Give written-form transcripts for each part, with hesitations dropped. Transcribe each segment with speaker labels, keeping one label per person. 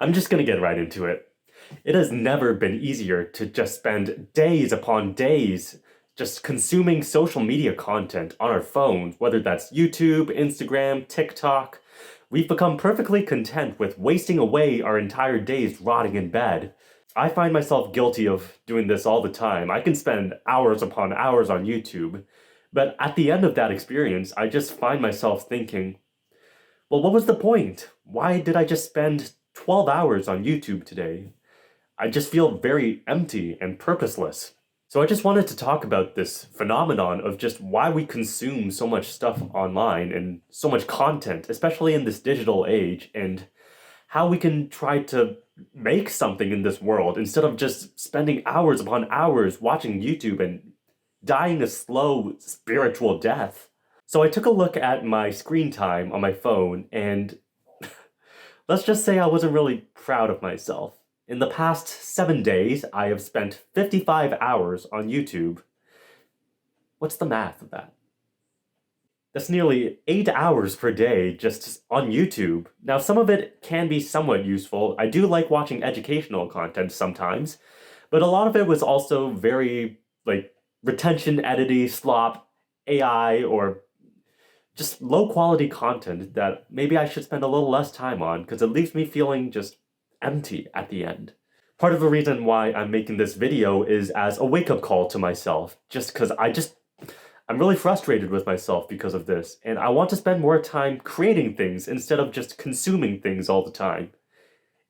Speaker 1: I'm just gonna get right into it. It has never been easier to just spend days upon days just consuming social media content on our phones, whether that's YouTube, Instagram, TikTok. We've become perfectly content with wasting away our entire days rotting in bed. I find myself guilty of doing this all the time. I can spend hours upon hours on YouTube, but at the end of that experience, I just find myself thinking, well, what was the point? Why did I just spend 12 hours on YouTube today? I just feel very empty and purposeless. So I just wanted to talk about this phenomenon of just why we consume so much stuff online and so much content, especially in this digital age, and how we can try to make something in this world instead of just spending hours upon hours watching YouTube and dying a slow spiritual death. So I took a look at my screen time on my phone, and let's just say I wasn't really proud of myself. In the past 7 days, I have spent 55 hours on YouTube. What's the math of that? That's nearly 8 hours per day just on YouTube. Now, some of it can be somewhat useful. I do like watching educational content sometimes, but a lot of it was also very, retention edity, slop, AI, or just low quality content that maybe I should spend a little less time on because it leaves me feeling just empty at the end. Part of the reason why I'm making this video is as a wake-up call to myself, just because I'm really frustrated with myself because of this, and I want to spend more time creating things instead of just consuming things all the time.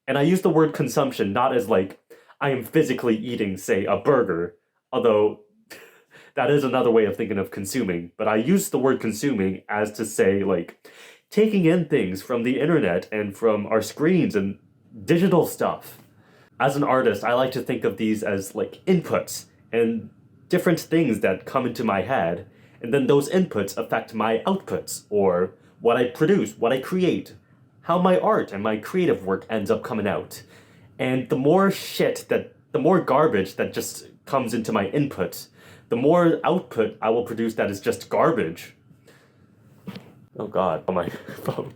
Speaker 1: And I use the word consumption not as I am physically eating, say, a burger, although that is another way of thinking of consuming, but I use the word consuming as to say, taking in things from the internet and from our screens and digital stuff. As an artist, I like to think of these as inputs and different things that come into my head, and then those inputs affect my outputs, or what I produce, what I create, how my art and my creative work ends up coming out. And the more garbage that just comes into my input, the more output I will produce that is just garbage. Oh god, on my phone.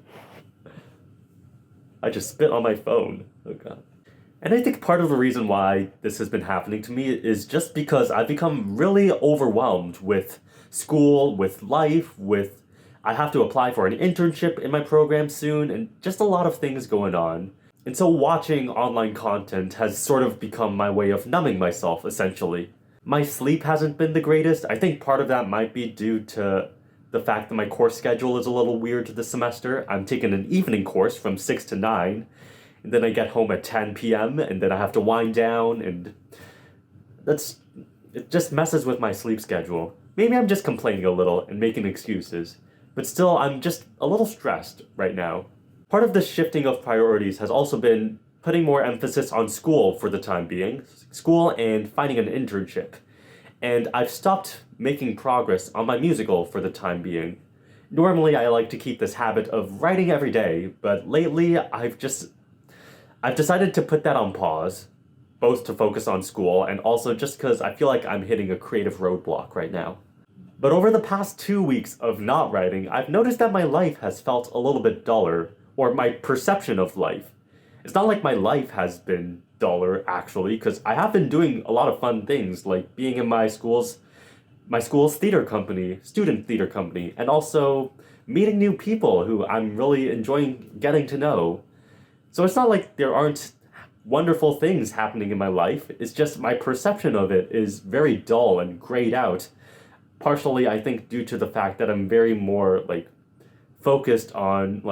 Speaker 1: I just spit on my phone. Oh god. And I think part of the reason why this has been happening to me is just because I've become really overwhelmed with school, with life, with I have to apply for an internship in my program soon, and just a lot of things going on. And so watching online content has sort of become my way of numbing myself, essentially. My sleep hasn't been the greatest. I think part of that might be due to the fact that my course schedule is a little weird this semester. I'm taking an evening course from 6 to 9, and then I get home at 10 p.m., and then I have to wind down, and it just messes with my sleep schedule. Maybe I'm just complaining a little and making excuses, but still, I'm just a little stressed right now. Part of the shifting of priorities has also been putting more emphasis on school for the time being, school and finding an internship. And I've stopped making progress on my musical for the time being. Normally, I like to keep this habit of writing every day, but lately I've decided to put that on pause, both to focus on school and also just because I feel like I'm hitting a creative roadblock right now. But over the past 2 weeks of not writing, I've noticed that my life has felt a little bit duller, or my perception of life. It's not like my life has been duller, actually, because I have been doing a lot of fun things, like being in my school's theater company, student theater company, and also meeting new people who I'm really enjoying getting to know. So it's not like there aren't wonderful things happening in my life, it's just my perception of it is very dull and grayed out. Partially, I think, due to the fact that I'm very more, focused on,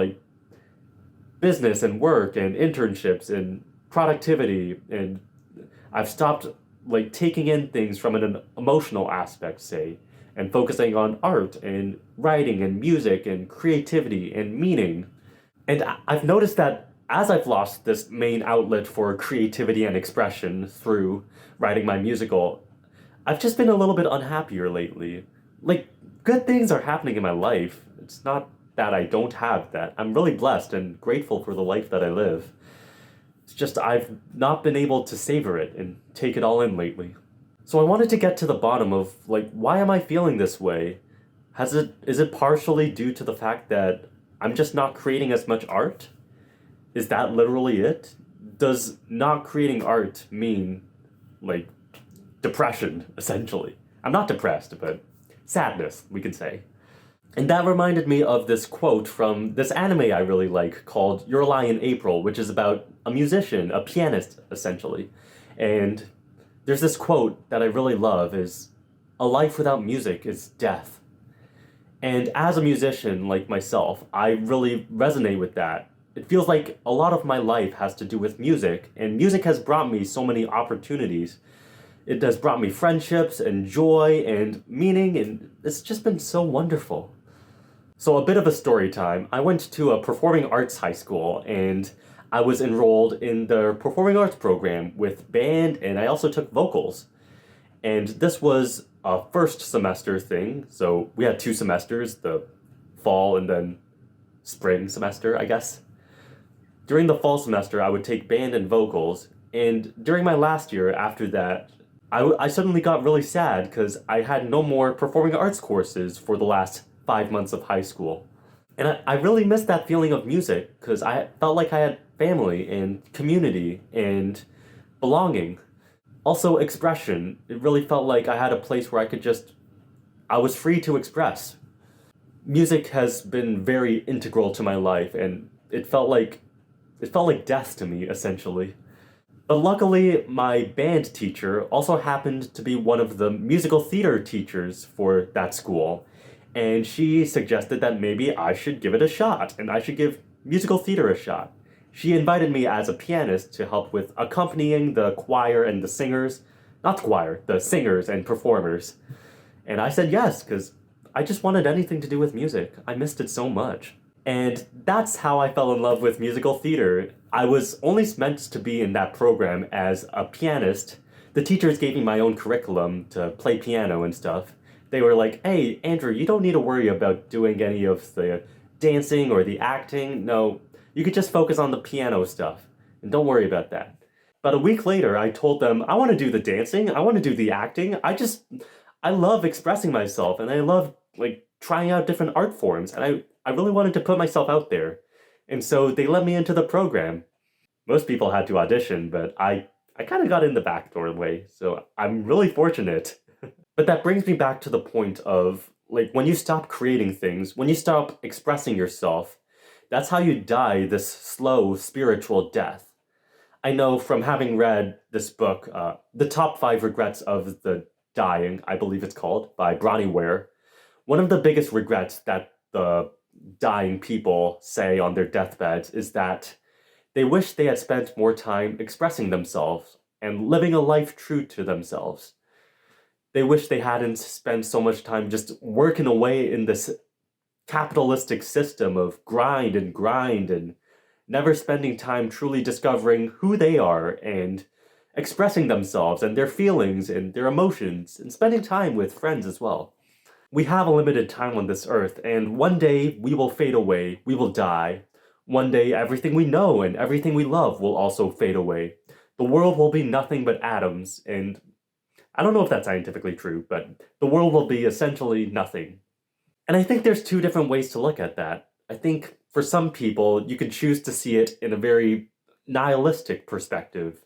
Speaker 1: business and work and internships and productivity, and I've stopped taking in things from an emotional aspect, say, and focusing on art and writing and music and creativity and meaning. And I've noticed that as I've lost this main outlet for creativity and expression through writing my musical, I've just been a little bit unhappier lately. Good things are happening in my life. It's not that I don't have that. I'm really blessed and grateful for the life that I live. It's just I've not been able to savor it and take it all in lately. So I wanted to get to the bottom of, why am I feeling this way? Is it partially due to the fact that I'm just not creating as much art? Is that literally it? does not creating art mean, like, depression, essentially? I'm not depressed, but sadness, we can say. And that reminded me of this quote from this anime I really like called Your Lie in April, which is about a musician, a pianist, essentially. And there's this quote that I really love is, "A life without music is death." And as a musician like myself, I really resonate with that. It feels like a lot of my life has to do with music, and music has brought me so many opportunities. It has brought me friendships and joy and meaning, and it's just been so wonderful. So, a bit of a story time. I went to a performing arts high school and I was enrolled in the performing arts program with band, and I also took vocals. And this was a first semester thing. So, we had 2 semesters, the fall and then spring semester, I guess. During the fall semester, I would take band and vocals. And during my last year after that, I suddenly got really sad because I had no more performing arts courses for the last 5 months of high school. And I really missed that feeling of music because I felt like I had family and community and belonging. Also, expression. It really felt like I had a place where I was free to express. Music has been very integral to my life, and it felt like death to me, essentially. But luckily, my band teacher also happened to be one of the musical theater teachers for that school, and she suggested that maybe I should give it a shot, and I should give musical theater a shot. She invited me as a pianist to help with accompanying the choir and the singers, not the choir, the singers and performers. And I said yes, because I just wanted anything to do with music. I missed it so much. And that's how I fell in love with musical theater. I was only meant to be in that program as a pianist. The teachers gave me my own curriculum to play piano and stuff. They were like, "Hey, Andrew, you don't need to worry about doing any of the dancing or the acting. No, you could just focus on the piano stuff. And don't worry about that." But a week later, I told them, I want to do the dancing. I want to do the acting. I love expressing myself, and I love, like, trying out different art forms. And I really wanted to put myself out there. And so they let me into the program. Most people had to audition, but I kind of got in the back doorway, so I'm really fortunate. But that brings me back to the point of, like, when you stop creating things, when you stop expressing yourself, that's how you die this slow spiritual death. I know from having read this book, The Top 5 Regrets of the Dying, I believe it's called, by Bronnie Ware. One of the biggest regrets that the dying people say on their deathbeds is that they wish they had spent more time expressing themselves and living a life true to themselves. They wish they hadn't spent so much time just working away in this capitalistic system of grind and never spending time truly discovering who they are and expressing themselves and their feelings and their emotions and spending time with friends as well. We have a limited time on this earth, and one day we will fade away, we will die. One day everything we know and everything we love will also fade away. The world will be nothing but atoms, and I don't know if that's scientifically true, but the world will be essentially nothing. And I think there's 2 different ways to look at that. I think for some people, you could choose to see it in a very nihilistic perspective,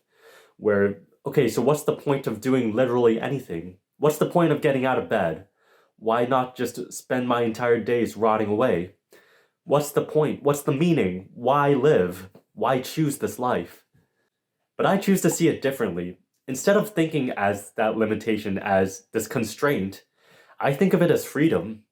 Speaker 1: where, okay, so what's the point of doing literally anything? What's the point of getting out of bed? Why not just spend my entire days rotting away? What's the point? What's the meaning? Why live? Why choose this life? But I choose to see it differently. Instead of thinking as that limitation as this constraint, I think of it as freedom.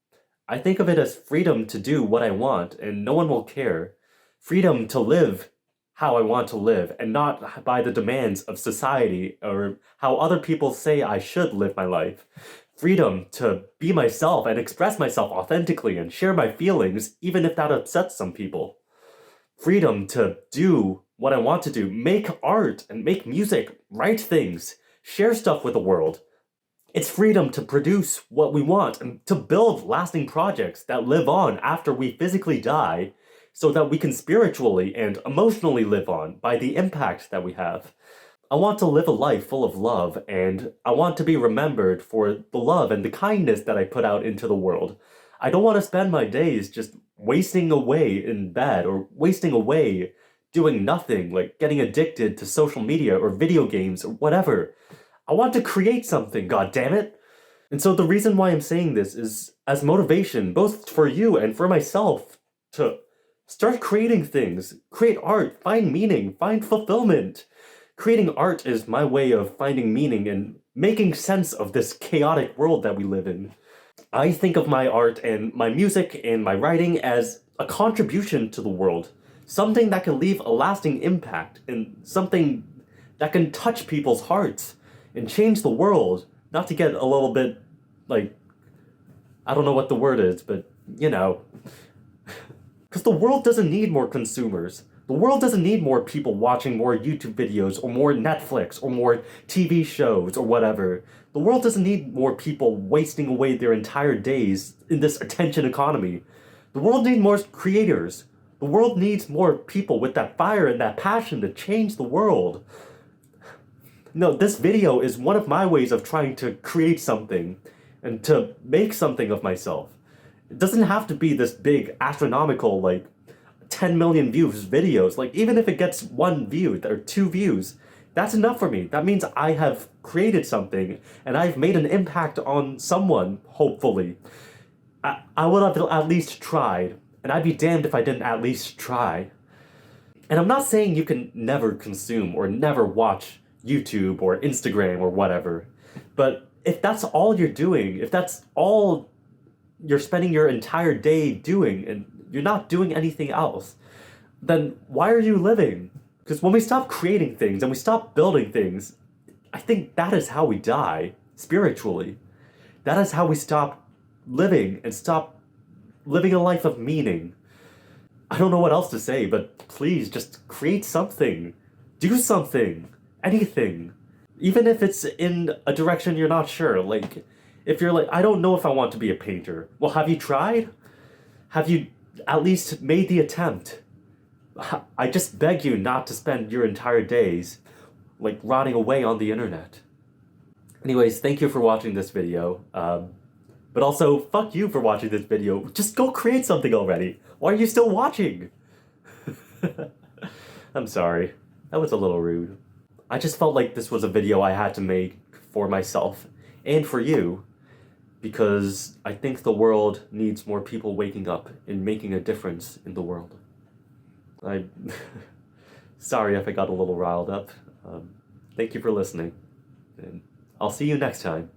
Speaker 1: I think of it as freedom to do what I want and no one will care. Freedom to live how I want to live and not by the demands of society or how other people say I should live my life. Freedom to be myself and express myself authentically and share my feelings, even if that upsets some people. Freedom to do what I want to do, make art and make music, write things, share stuff with the world. It's freedom to produce what we want and to build lasting projects that live on after we physically die so that we can spiritually and emotionally live on by the impact that we have. I want to live a life full of love, and I want to be remembered for the love and the kindness that I put out into the world. I don't want to spend my days just wasting away in bed or wasting away doing nothing, like getting addicted to social media or video games or whatever. I want to create something, god damn it. And so the reason why I'm saying this is as motivation, both for you and for myself, to start creating things, create art, find meaning, find fulfillment. Creating art is my way of finding meaning and making sense of this chaotic world that we live in. I think of my art and my music and my writing as a contribution to the world, something that can leave a lasting impact and something that can touch people's hearts and change the world. Not to get a little bit, like, I don't know what the word is, but, you know. Because the world doesn't need more consumers. The world doesn't need more people watching more YouTube videos or more Netflix or more TV shows or whatever. The world doesn't need more people wasting away their entire days in this attention economy. The world needs more creators. The world needs more people with that fire and that passion to change the world. No, this video is one of my ways of trying to create something and to make something of myself. It doesn't have to be this big astronomical, like, 10 million views videos. Like, even if it gets 1 view or 2 views, that's enough for me. That means I have created something and I've made an impact on someone, hopefully. I would have at least tried, and I'd be damned if I didn't at least try. And I'm not saying you can never consume or never watch YouTube or Instagram or whatever, but if that's all you're doing, if that's all you're spending your entire day doing and you're not doing anything else, then why are you living? Because when we stop creating things and we stop building things, I think that is how we die spiritually. That is how we stop living and stop living a life of meaning. I don't know what else to say, but please just create something. Do something. Anything. Even if it's in a direction you're not sure. Like, if you're like, I don't know if I want to be a painter. Well, have you tried? Have you at least made the attempt? I just beg you not to spend your entire days, like, rotting away on the internet. Anyways, thank you for watching this video. But also, fuck you for watching this video. Just go create something already. Why are you still watching? I'm sorry. That was a little rude. I just felt like this was a video I had to make for myself and for you, because I think the world needs more people waking up and making a difference in the world. Sorry if I got a little riled up. Thank you for listening, and I'll see you next time.